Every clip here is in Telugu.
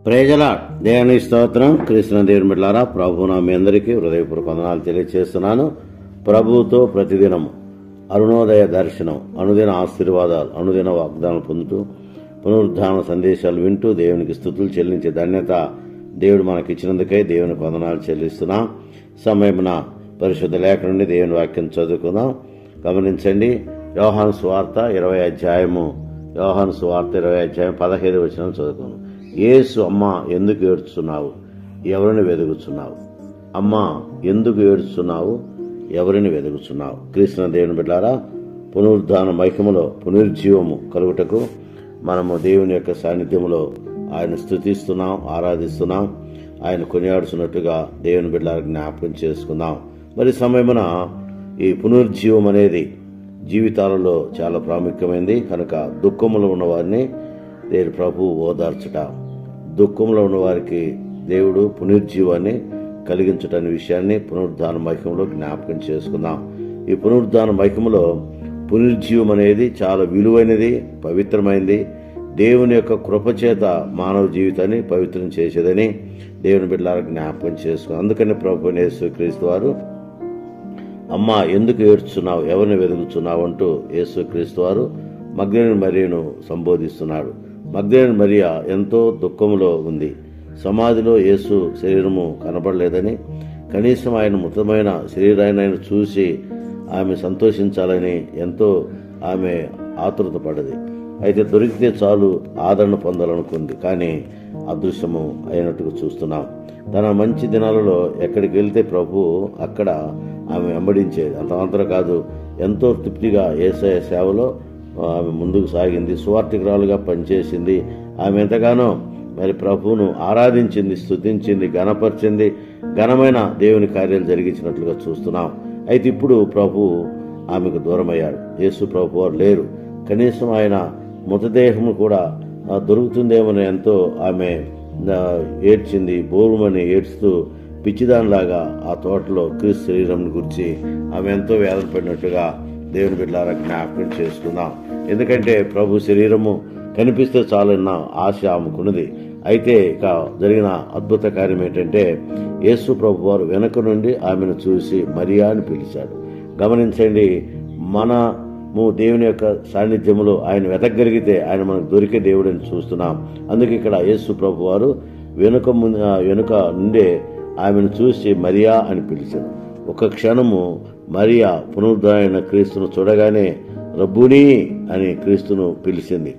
Praise lord. దేవుని స్తోత్రం. క్రీస్తు దేవుని బిడ్డలారా, ప్రభువున మీ అందరికీ హృదయపూర్వక వందనాలు తెలియజేస్తున్నాను. ప్రభువుతో ప్రతిదినం అరుణోదయ దర్శనం, అనుదిన ఆశీర్వాదాలు, అనుదిన వాగ్దానం పొందుతూ పునరుద్ధాన సందేశాలు వింటూ దేవునికి స్తుతులు చెల్లించే ధన్యత దేవుడు మనకిచ్చినందుకై దేవునికి వందనాలు చెల్లిస్తున్నాం. సమయమున పరిశుద్ధ లేఖ నుండి దేవుని వాక్యం చదువుకుందాం. గమనించండి. యోహాను సువార్త 20 అధ్యాయము 15 వచనం చదువుకున్నాం. యేసు, అమ్మా ఎందుకు ఏడుస్తున్నావు, ఎవరిని వెదుగుచున్నావు? అమ్మా ఎందుకు ఏడుస్తున్నావు, ఎవరిని వెదుగుచున్నావు? క్రీస్తు దేవుని బిడ్డలారా, పునరుద్ధాన మహిమలో పునరుజ్జీవము కలుగుటకు మనము దేవుని యొక్క సాన్నిధ్యంలో ఆయన స్తుతిస్తున్నాం, ఆరాధిస్తున్నాం. ఆయన కొనియాడుతున్నట్టుగా దేవుని బిడ్డలారా జ్ఞాపకం చేసుకుందాం. మరి సమయమున ఈ పునరుజ్జీవం అనేది జీవితాలలో చాలా ప్రాముఖ్యమైనది కనుక దుఃఖములో ఉన్నవారిని దేవుడు ప్రభు ఓదార్చుట, దుఃఖంలో ఉన్న వారికి దేవుడు పునరుజ్జీవాన్ని కలిగించటనే విషయాన్ని పునరుద్ధాన మహిమలో జ్ఞాపకం చేసుకుందాం. ఈ పునరుద్ధాన మహిమలో పునరుజ్జీవం అనేది చాలా విలువైనది, పవిత్రమైనది. దేవుని యొక్క కృపచేత మానవ జీవితాన్ని పవిత్రం చేసేదని దేవుని బిడ్డలారా జ్ఞాపకం చేసుకున్నాం. అందుకని ప్రభువైన యేసుక్రీస్తు వారు, అమ్మా ఎందుకు ఏడ్చున్నావు, ఎవరిని వెతుకుతున్నావు అంటూ యేసుక్రీస్తు వారు మగ్దలేనే మరియను సంబోధిస్తున్నాడు. మగ్దలేనే మరియ ఎంతో దుఃఖంలో ఉంది. సమాధిలో యేసు శరీరము కనబడలేదని, కనీసం ఆయన మృతమైన శరీరాన్ని చూసి ఆమె సంతోషించాలని ఎంతో ఆమె ఆతృత పడది. అయితే దొరికితే చాలు ఆదరణ పొందాలనుకుంది, కానీ అదృశ్యము అయినట్టుగా చూస్తున్నాం. తన మంచి దినాలలో ఎక్కడికి వెళ్తే ప్రభు అక్కడ ఆమె వెంబడించేది. అంతమాత్రం కాదు, ఎంతో తృప్తిగా యేసయ్య సేవలో ఆమె ముందుకు సాగింది, సువార్థికురాలుగా పనిచేసింది. ఆమె ఎంతగానో మరి ప్రభువును ఆరాధించింది, స్తుతించింది, ఘనపరిచింది, ఘనమైన దేవుని కార్యాలు జరిగించినట్లుగా చూస్తున్నాం. అయితే ఇప్పుడు ప్రభు ఆమెకు దూరమయ్యాడు. యేసు ప్రభు వారు లేరు. కనీసం ఆయన మృతదేహము కూడా దొరుకుతుందేమని ఎంతో ఆమె ఏడ్చింది. బోరుమని ఏడ్చుతూ పిచ్చిదానిలాగా ఆ తోటలో క్రీస్తు శరీరం గురించి ఆమె ఎంతో వేదన పడినట్టుగా దేవుని బిడ్డలారా జ్ఞాపకం చేసుకుందాం. ఎందుకంటే ప్రభు శరీరము కనిపిస్తే చాలన్న ఆశ ఆమెకున్నది. అయితే ఇక జరిగిన అద్భుత కార్యం ఏంటంటే, యేసు ప్రభు వారు వెనక నుండి ఆమెను చూసి మరియా అని పిలిచాడు. గమనించండి, మనము దేవుని యొక్క సాన్నిధ్యంలో ఆయన వెతకగలిగితే ఆయన మనకు దొరికే దేవుడని చూస్తున్నాం. అందుకే ఇక్కడ యేసు ప్రభు వారు వెనుక నుండే ఆమెను చూసి మరియా అని పిలిచాడు. ఒక క్షణము మరియా పునరుద్ధరణ క్రీస్తును చూడగానే రబ్బూని అని క్రీస్తును పిలిచింది.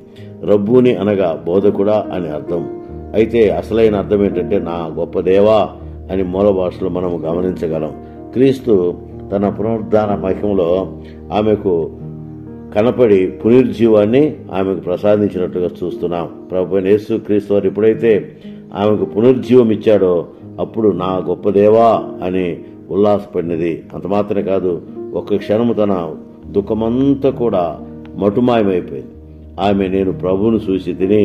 రబ్బూని అనగా బోధకుడా అని అర్థం. అయితే అసలైన అర్థం ఏంటంటే నా గొప్ప దేవా అని మూల భాషలో మనము గమనించగలం. క్రీస్తు తన పునరుద్ధాన మహిమలో ఆమెకు కనపడి పునరుజ్జీవాన్ని ఆమెకు ప్రసాదించినట్టుగా చూస్తున్నాం. ప్రభువైన యేసుక్రీస్తు వారు ఎప్పుడైతే ఆమెకు పునరుజ్జీవం ఇచ్చాడో అప్పుడు నా గొప్ప దేవా అని ఉల్లాసపడినది. అంత మాత్రమే కాదు, ఒక్క క్షణము తన దుఃఖమంతా కూడా మటుమాయమైపోయింది. ఆమె నేను ప్రభువును చూసి తిని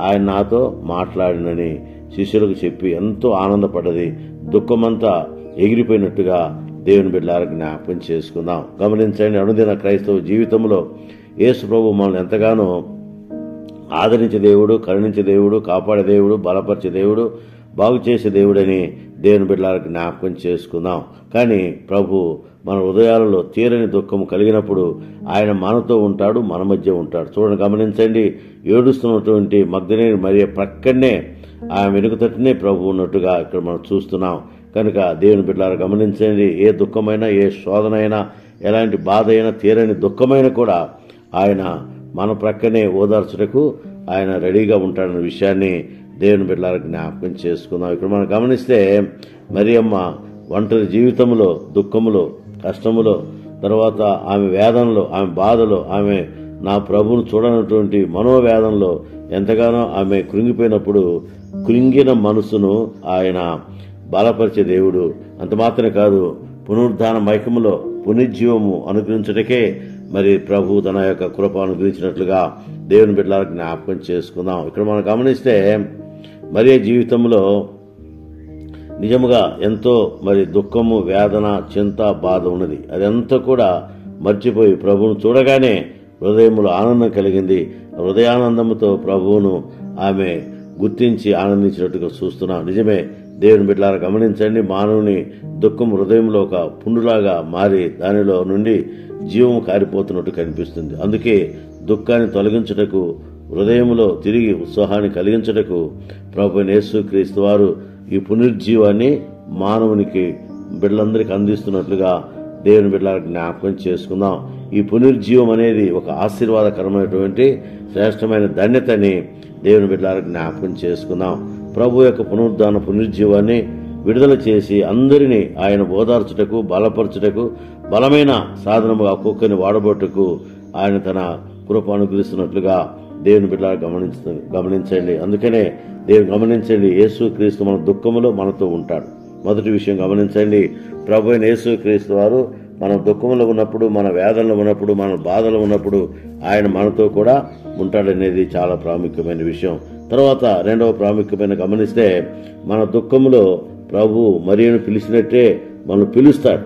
ఆయన నాతో మాట్లాడినని శిష్యులకు చెప్పి ఎంతో ఆనందపడ్డది. దుఃఖమంతా ఎగిరిపోయినట్టుగా దేవుని బిడ్డలారా జ్ఞాపకం చేసుకుందాం. గమనించండి, అనుదిన క్రైస్తవ జీవితంలో యేసు ప్రభు మనల్ని ఎంతగానో ఆదరించే దేవుడు, కరుణించే దేవుడు, కాపాడే దేవుడు, బలపరిచే దేవుడు, బాగు చేసే దేవుడని దేవుని బిడ్డలారా జ్ఞాపకం చేసుకుందాం. కానీ ప్రభు మన హృదయాలలో తీరని దుఃఖం కలిగినప్పుడు ఆయన మనతో ఉంటాడు, మన మధ్య ఉంటాడు. చూడండి, గమనించండి, ఏడుస్తున్నటువంటి మగ్దలేనే మరియ ప్రక్కనే ఆమె వెనుక తట్టునే ప్రభు ఉన్నట్టుగా ఇక్కడ మనం చూస్తున్నాం. కనుక దేవుని బిడ్డలారా గమనించండి, ఏ దుఃఖమైనా, ఏ శోధన అయినా, ఎలాంటి బాధ అయినా, తీరని దుఃఖమైన కూడా ఆయన మన ప్రక్కనే ఓదార్చుటకు ఆయన రెడీగా ఉంటాడన్న విషయాన్ని దేవుని బిడ్డలారా జ్ఞాపకం చేసుకుందాం. ఇక్కడ మనం గమనిస్తే మరియమ్మ ఒంటరి జీవితంలో, దుఃఖములో, కష్టములో, తర్వాత ఆమె వేదనలో, ఆమె బాధలో, ఆమె నా ప్రభువును చూడనటువంటి మనోవేదనలో ఎంతగానో ఆమె కృంగిపోయినప్పుడు కృంగిన మనసును ఆయన బలపరిచే దేవుడు. అంత మాత్రమే కాదు, పునరుద్ధాన మహిమలో పునరుజ్జీవము అనుగ్రహించటకే మరి ప్రభు తన యొక్క కృప అనుగ్రహించినట్లుగా దేవుని బిడ్డలారా జ్ఞాపకం చేసుకుందాం. ఇక్కడ మనం గమనిస్తే మరియ జీవితంలో నిజముగా ఎంతో మరి దుఃఖము, వేదన, చింత, బాధ ఉన్నది. అదంతా కూడా మర్చిపోయి ప్రభువును చూడగానే హృదయంలో ఆనందం కలిగింది. హృదయానందముతో ప్రభువును ఆమె గుర్తించి ఆనందించినట్టుగా చూస్తున్నాం. నిజమే దేవుని బిడ్డలారా, గమనించండి, మానవుని దుఃఖం హృదయంలో ఒక పుండులాగా మారి దానిలో నుండి జీవం కారిపోతున్నట్టు కనిపిస్తుంది. అందుకే దుఃఖాన్ని తొలగించుటకు, హృదయంలో తిరిగి ఉత్సాహాన్ని కలిగించుటకు ప్రభువైన యేసుక్రీస్తు వారు ఈ పునరుజ్జీవాన్ని మానవునికి బిడ్డలందరికీ అందిస్తున్నట్లుగా దేవుని బిడ్డలకు జ్ఞాపకం చేసుకుందాం. ఈ పునరుజ్జీవం అనేది ఒక ఆశీర్వాదకరమైనటువంటి శ్రేష్టమైన ధన్యతని దేవుని బిడ్డలకు జ్ఞాపకం చేసుకుందాం. ప్రభు యొక్క పునరుజ్జీవాన్ని విడుదల చేసి అందరినీ ఆయన ఓదార్చుటకు, బలపరచుటకు, బలమైన సాధనముగా ఒక్కొక్కరిని వాడబోటకు ఆయన తన కృప అనుగ్రహిస్తున్నట్లుగా దేవుని బిడ్డలకు గమనించండి. అందుకనే దేవుని గమనించండి, యేసుక్రీస్తు మన దుఃఖములో మనతో ఉంటాడు. మొదటి విషయం గమనించండి, ప్రభు అయిన యేసుక్రీస్తు వారు మన దుఃఖంలో ఉన్నప్పుడు, మన వేదనలో ఉన్నప్పుడు, మన బాధలో ఉన్నప్పుడు ఆయన మనతో కూడా ఉంటాడనేది చాలా ప్రాముఖ్యమైన విషయం. తర్వాత రెండవ ప్రాముఖ్యమైన గమనిస్తే, మన దుఃఖంలో ప్రభు మరియును పిలిచినట్టే మనం పిలుస్తాడు.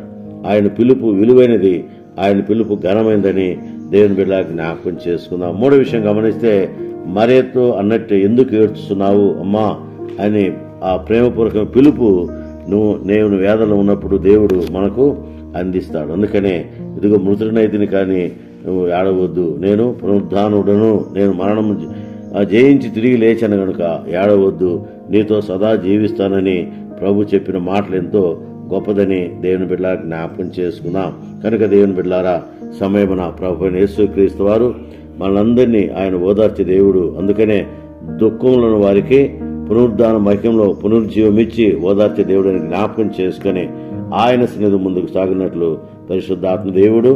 ఆయన పిలుపు విలువైనది, ఆయన పిలుపు ఘనమైనదని దేవుని బిడ్డలకు జ్ఞాపకం చేసుకుందాం. మూడో విషయం గమనిస్తే, మరియతో అన్నట్టే ఎందుకు ఏడ్చుతున్నావు అమ్మా అని ఆ ప్రేమపూర్వక పిలుపు నేను వేదనలో ఉన్నప్పుడు దేవుడు మనకు అందిస్తాడు. అందుకనే ఇదిగో మృతుడినైతిని కానీ నువ్వు ఏడవద్దు, నేను పునరుద్ధానుడను, నేను మరణం జయించి తిరిగి లేచాను గనుక ఏడవద్దు, నీతో సదా జీవిస్తానని ప్రభు చెప్పిన మాటలు ఎంతో గొప్పదని దేవుని బిడ్డలకు జ్ఞాపకం చేసుకుందాం. కనుక దేవుని బిడ్డలారా, సమయమున ప్రభు యేసుక్రీస్తు వారు మనందరినీ ఆయన ఓదార్చే దేవుడు. అందుకనే దుఃఖంలో వారికి పునరుద్ధాన మహిమలో పునరుజ్జీవమిచ్చి ఓదార్చే దేవుడిని జ్ఞాపకం చేసుకుని ఆయన సన్నిధి ముందుకు సాగినట్లు పరిశుద్ధాత్మ దేవుడు